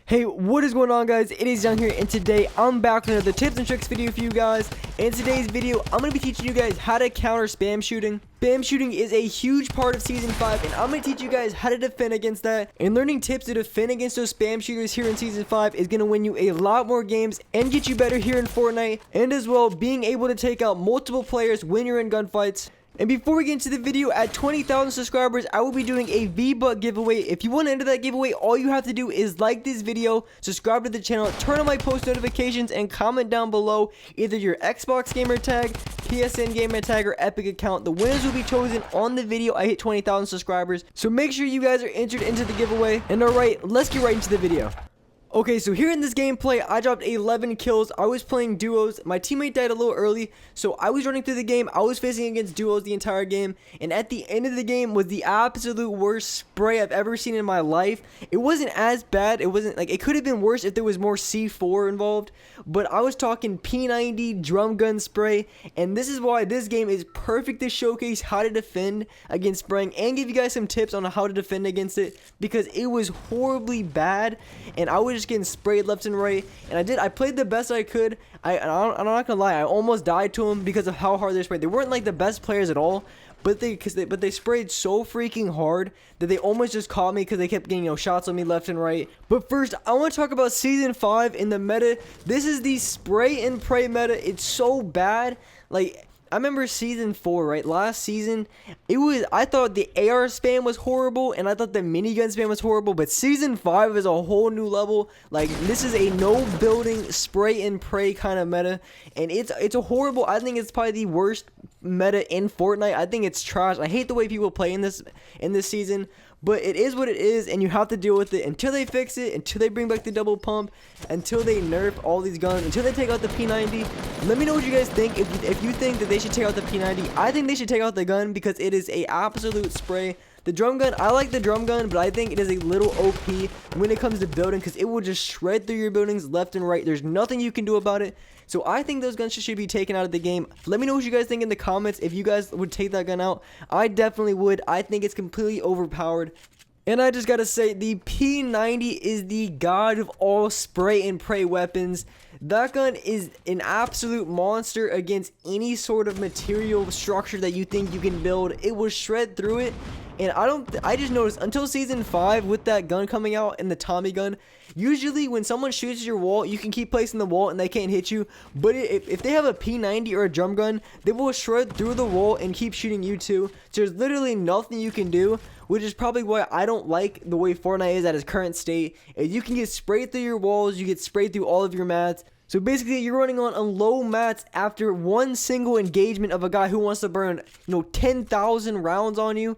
Hey, what is going on, guys? It is Young here, and today I'm back with another tips and tricks video for you guys. In today's video, I'm going to be teaching you guys how to counter spam shooting. Spam shooting is a huge part of Season 5, and I'm going to teach you guys how to defend against that. And learning tips to defend against those spam shooters here in Season 5 is going to win you a lot more games and get you better here in Fortnite. And as well, being able to take out multiple players when you're in gunfights. And before we get into the video, at 20,000 subscribers, I will be doing a V-Buck giveaway. If you want to enter that giveaway, all you have to do is like this video, subscribe to the channel, turn on my post notifications, and comment down below either your Xbox gamer tag, PSN gamer tag, or Epic account. The winners will be chosen on the video I hit 20,000 subscribers. So make sure you guys are entered into the giveaway. And alright, let's get right into the video. Okay, so here in this gameplay, I dropped 11 kills. I was playing duos. My teammate died a little early, so I was running through the game. I was facing against duos the entire game, and at the end of the game was the absolute worst spray I've ever seen in my life. It wasn't as bad. It wasn't like, it could have been worse if there was more C4 involved, but I was talking P90 drum gun spray, and this is why this game is perfect to showcase how to defend against spraying and give you guys some tips on how to defend against it, because it was horribly bad, and I was just getting sprayed left and right. And I played the best I could. I'm not gonna lie, I almost died to them because of how hard they sprayed. They weren't like the best players at all, but they sprayed so freaking hard that they almost just caught me because they kept getting shots on me left and right. But first, I want to talk about Season 5 in the meta. This is the spray and pray meta. It's so bad. Like, I remember Season 4, right? Last season, I thought the AR spam was horrible, and I thought the minigun spam was horrible, but Season 5 is a whole new level. Like, this is a no building, spray and pray kind of meta, and it's a horrible, I think it's probably the worst meta in Fortnite. I think it's trash. I hate the way people play in this season, but it is what it is, and you have to deal with it until they fix it, until they bring back the double pump, until they nerf all these guns, until they take out the P90. Let me know what you guys think. If you think that they should take out the P90, I think they should take out the gun because it is a absolute spray. The drum gun, I like the drum gun, but I think it is a little OP when it comes to building because it will just shred through your buildings left and right. There's nothing you can do about it. So I think those guns should be taken out of the game. Let me know what you guys think in the comments if you guys would take that gun out. I definitely would. I think it's completely overpowered. And I just gotta say, the P90 is the god of all spray and pray weapons. That gun is an absolute monster against any sort of material structure that you think you can build. It will shred through it. And I just noticed until Season 5 with that gun coming out and the Tommy gun, usually when someone shoots your wall, you can keep placing the wall and they can't hit you. But if they have a P90 or a drum gun, they will shred through the wall and keep shooting you too. So there's literally nothing you can do, which is probably why I don't like the way Fortnite is at its current state. You can get sprayed through your walls, you get sprayed through all of your mats. So basically, you're running on low mats after one single engagement of a guy who wants to burn, 10,000 rounds on you.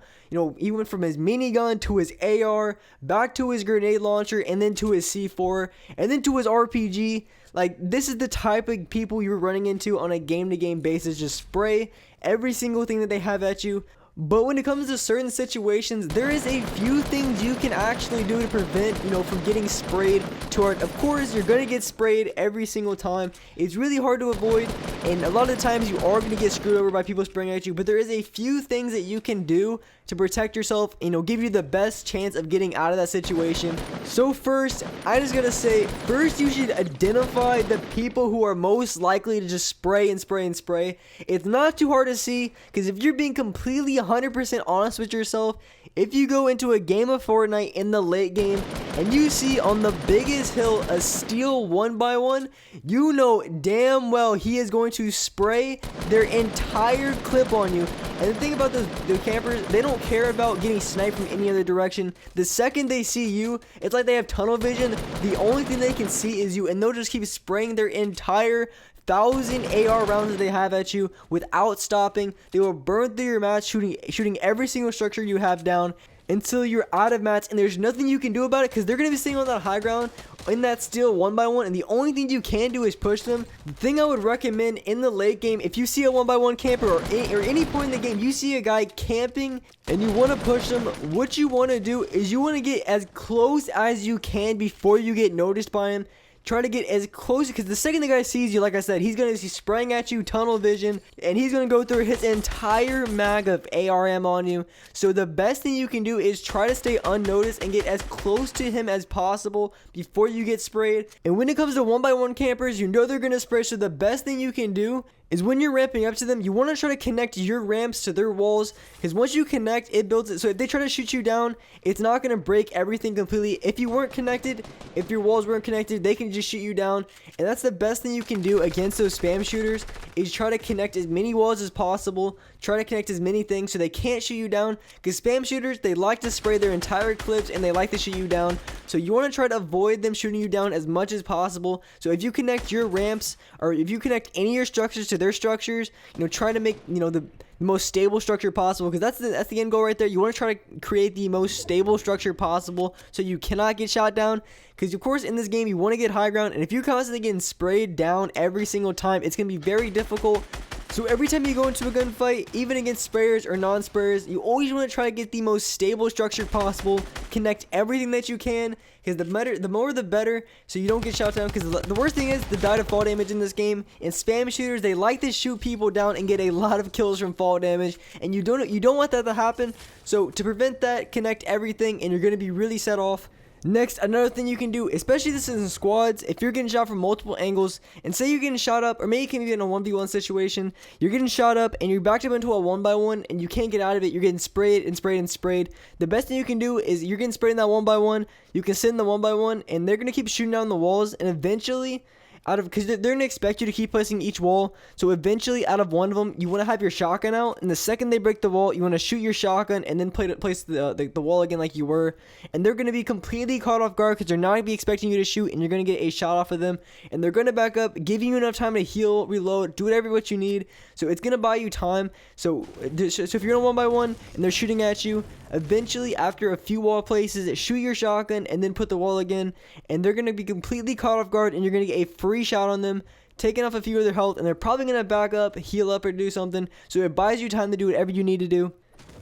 Even from his minigun to his AR, back to his grenade launcher, and then to his C4, and then to his RPG. Like, this is the type of people you're running into on a game-to-game basis. Just spray every single thing that they have at you. But when it comes to certain situations, there is a few things you can actually do to prevent, from getting sprayed to art. Of course, you're going to get sprayed every single time. It's really hard to avoid, and a lot of the times you are going to get screwed over by people spraying at you. But there is a few things that you can do to protect yourself and, give you the best chance of getting out of that situation. So first, I just got to say, first you should identify the people who are most likely to just spray and spray and spray. It's not too hard to see, because if you're being completely 100% honest with yourself, if you go into a game of Fortnite in the late game and you see on the biggest hill a steel 1x1, you know damn well he is going to spray their entire clip on you. And the thing about the campers, they don't care about getting sniped from any other direction. The second they see you, it's like they have tunnel vision. The only thing they can see is you, and they'll just keep spraying their entire 1,000 AR rounds that they have at you without stopping. They will burn through your mats, shooting every single structure you have down until you're out of mats, and there's nothing you can do about it because they're going to be sitting on that high ground in that steel 1x1, and the only thing you can do is push them. The thing I would recommend in the late game, if you see a 1x1 camper or any point in the game you see a guy camping and you want to push them, what you want to do is you want to get as close as you can before you get noticed by him. try to get as close, because the second the guy sees you, like I said, he's going to be spraying at you, tunnel vision, and he's going to go through his entire mag of ARM on you. So the best thing you can do is try to stay unnoticed and get as close to him as possible before you get sprayed. And when it comes to 1x1 campers, you know they're going to spray, so the best thing you can do is when you're ramping up to them, you want to try to connect your ramps to their walls, because once you connect, it builds it. So if they try to shoot you down, it's not going to break everything completely. If you weren't connected, if your walls weren't connected, they can just shoot you down. And that's the best thing you can do against those spam shooters, is try to connect as many walls as possible. Try to connect as many things so they can't shoot you down, because spam shooters, they like to spray their entire clips and they like to shoot you down. So you want to try to avoid them shooting you down as much as possible. So if you connect your ramps, or if you connect any of your structures to their structures, try to make the most stable structure possible, because that's the end goal right there. You want to try to create the most stable structure possible so you cannot get shot down, because of course in this game you want to get high ground, and if you're constantly getting sprayed down every single time, it's going to be very difficult. So every time you go into a gunfight, even against sprayers or non-sprayers, you always want to try to get the most stable structure possible, connect everything that you can, because the more the better, so you don't get shot down. Because the worst thing is the die to fall damage in this game, and spam shooters, they like to shoot people down and get a lot of kills from fall damage, and you don't want that to happen. So to prevent that, connect everything and you're going to be really set off. Next, another thing you can do, especially this is in squads, if you're getting shot from multiple angles, and say you're getting shot up, or maybe you can be in a 1v1 situation, you're getting shot up and you're backed up into a 1x1 and you can't get out of it, you're getting sprayed and sprayed and sprayed. The best thing you can do is, you're getting sprayed in that 1x1, you can sit in the 1x1 and they're going to keep shooting down the walls, and eventually, because they're going to expect you to keep placing each wall, so eventually out of one of them you want to have your shotgun out, and the second they break the wall you want to shoot your shotgun and then place the wall again like you were, and they're going to be completely caught off guard because they're not going to be expecting you to shoot, and you're going to get a shot off of them, and they're going to back up, giving you enough time to heal, reload, do whatever what you need. So it's going to buy you time. So if you're in a 1x1 and they're shooting at you, eventually after a few wall places, shoot your shotgun and then put the wall again, and they're going to be completely caught off guard, and you're going to get a free shot on them, taking off a few of their health, and they're probably going to back up, heal up, or do something. So it buys you time to do whatever you need to do.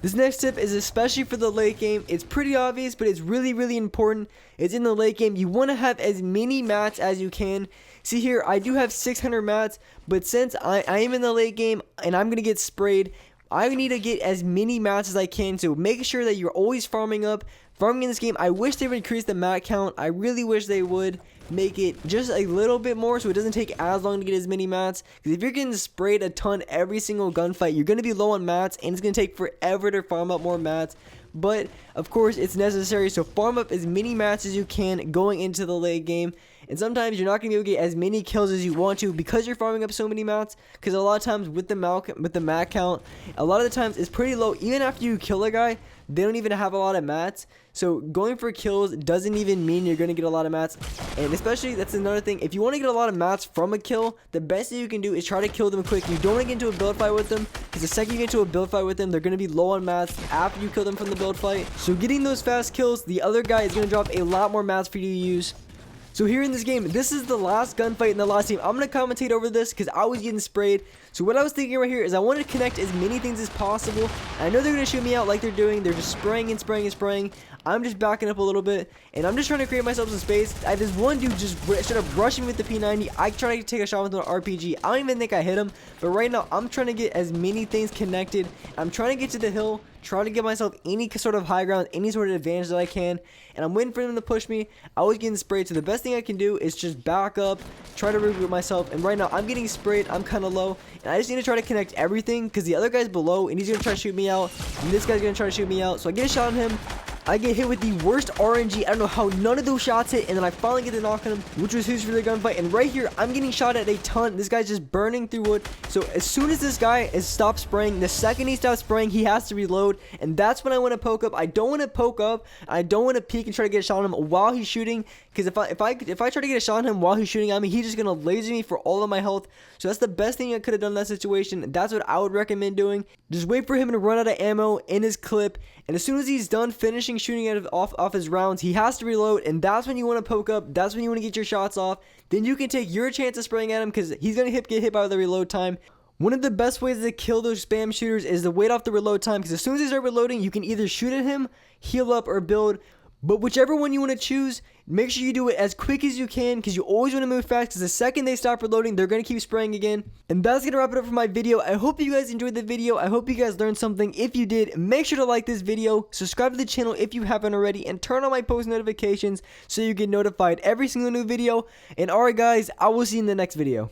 This next tip is especially for the late game. It's pretty obvious, but it's really, really important. It's in the late game. You want to have as many mats as you can. See here, I do have 600 mats, but since I am in the late game and I'm going to get sprayed, I need to get as many mats as I can. So make sure that you're always farming up. Farming in this game, I wish they would increase the mat count. I really wish they would make it just a little bit more so it doesn't take as long to get as many mats, because if you're getting sprayed a ton every single gunfight, you're going to be low on mats and it's going to take forever to farm up more mats. But of course it's necessary, so farm up as many mats as you can going into the late game. And sometimes you're not going to be able to get as many kills as you want to because you're farming up so many mats, because a lot of times with the mat count, a lot of the times it's pretty low. Even after you kill a guy, they don't even have a lot of mats. So going for kills doesn't even mean you're going to get a lot of mats. And especially, that's another thing, if you want to get a lot of mats from a kill, the best thing you can do is try to kill them quick. You don't want to get into a build fight with them, because the second you get into a build fight with them, they're going to be low on mats after you kill them from the build fight. So getting those fast kills, the other guy is going to drop a lot more mats for you to use. So here in this game, this is the last gunfight in the last team. I'm going to commentate over this because I was getting sprayed. So what I was thinking right here is I wanted to connect as many things as possible. And I know they're going to shoot me out like they're doing. They're just spraying and spraying and spraying. I'm just backing up a little bit, and I'm just trying to create myself some space. I had this one dude just straight up rushing with the P90. I tried to take a shot with an RPG. I don't even think I hit him, but right now I'm trying to get as many things connected. I'm trying to get to the hill, trying to give myself any sort of high ground, any sort of advantage that I can, and I'm waiting for them to push me. I was getting sprayed, so the best thing I can do is just back up, try to regroup myself, and right now I'm getting sprayed. I'm kind of low, and I just need to try to connect everything because the other guy's below, and he's going to try to shoot me out, and this guy's going to try to shoot me out. So I get a shot on him. I get hit with the worst RNG. I don't know how none of those shots hit, and then I finally get the knock on him, which was huge for the gunfight. And right here, I'm getting shot at a ton. This guy's just burning through wood. So as soon as this guy is stopped spraying, the second he stops spraying, he has to reload, and that's when I want to poke up. I don't want to poke up. I don't want to peek and try to get a shot on him while he's shooting, because if I try to get a shot on him while he's shooting at me, he's just gonna laser me for all of my health. So that's the best thing I could have done in that situation. That's what I would recommend doing. Just wait for him to run out of ammo in his clip, and as soon as he's done finishing shooting off his rounds, he has to reload, and that's when you want to poke up. That's when you want to get your shots off. Then you can take your chance of spraying at him because he's gonna get hit by the reload time. One of the best ways to kill those spam shooters is to wait off the reload time, because as soon as they start reloading, you can either shoot at him, heal up, or build. But whichever one you want to choose, make sure you do it as quick as you can, because you always want to move fast, because the second they stop reloading, they're going to keep spraying again. And that's going to wrap it up for my video. I hope you guys enjoyed the video. I hope you guys learned something. If you did, make sure to like this video, subscribe to the channel if you haven't already, and turn on my post notifications so you get notified every single new video. And alright guys, I will see you in the next video.